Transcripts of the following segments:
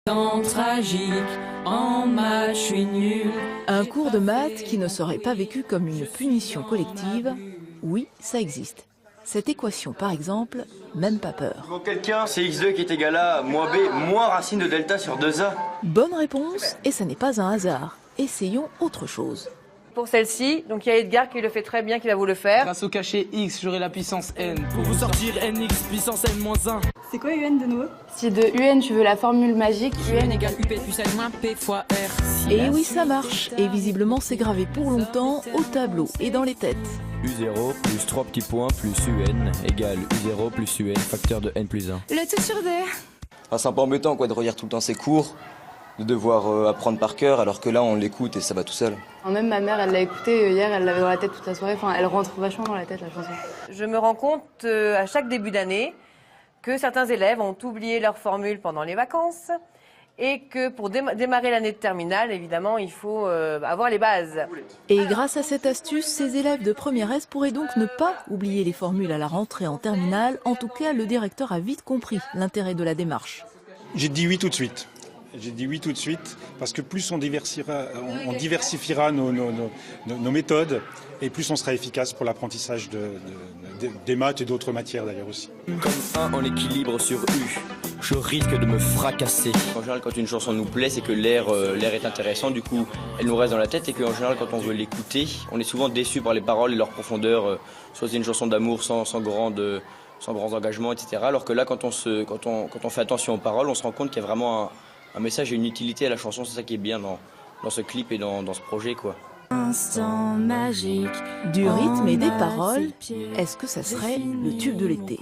Temps tragique, en maths, je suis nul. Un cours de maths qui ne serait pas vécu comme une punition collective, oui, ça existe. Cette équation, par exemple, même pas peur. Pour quelqu'un, c'est x2 qui est égal à moins b, moins racine de delta sur 2a. Bonne réponse, et ça n'est pas un hasard. Essayons autre chose. Pour celle-ci, donc il y a Edgar qui le fait très bien, qui va vous le faire. Grâce au cachet x, j'aurai la puissance n. Pour vous sortir nx puissance n moins 1. C'est quoi UN de nouveau? Si de UN tu veux la formule magique, UN égale UP plus N moins P fois R. Et oui, ça marche. Et visiblement, c'est gravé pour longtemps au tableau et dans les têtes. U0 plus 3 petits points plus UN égale U0 plus UN facteur de N plus 1. le tout sur D. Enfin, c'est un peu embêtant quoi, de relire tout le temps ses cours, de devoir apprendre par cœur, alors que là on l'écoute et ça va tout seul. Même ma mère, elle l'a écouté hier, elle l'avait dans la tête toute la soirée. Enfin, elle rentre vachement dans la tête la chanson. Je me rends compte à chaque début d'année que certains élèves ont oublié leur formule pendant les vacances et que pour démarrer l'année de terminale, évidemment, il faut avoir les bases. Et grâce à cette astuce, ces élèves de première S pourraient donc ne pas oublier les formules à la rentrée en terminale. En tout cas, le directeur a vite compris l'intérêt de la démarche. J'ai dit oui tout de suite. J'ai dit oui tout de suite parce que plus on diversifiera nos méthodes et plus on sera efficace pour l'apprentissage des maths et d'autres matières d'ailleurs aussi. Comme 1 en équilibre sur U, je risque de me fracasser. En général, quand une chanson nous plaît, c'est que l'air est intéressant, du coup elle nous reste dans la tête et qu'en général quand on veut l'écouter, on est souvent déçu par les paroles et leur profondeur, soit c'est une chanson d'amour sans grands engagements, etc. Alors que là, quand on fait attention aux paroles, on se rend compte qu'il y a vraiment un message et une utilité à la chanson. C'est ça qui est bien dans ce clip et dans ce projet, quoi. Instant magique. Du rythme et des paroles, est-ce que ça serait le tube de l'été?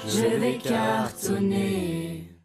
Je vais cartonner.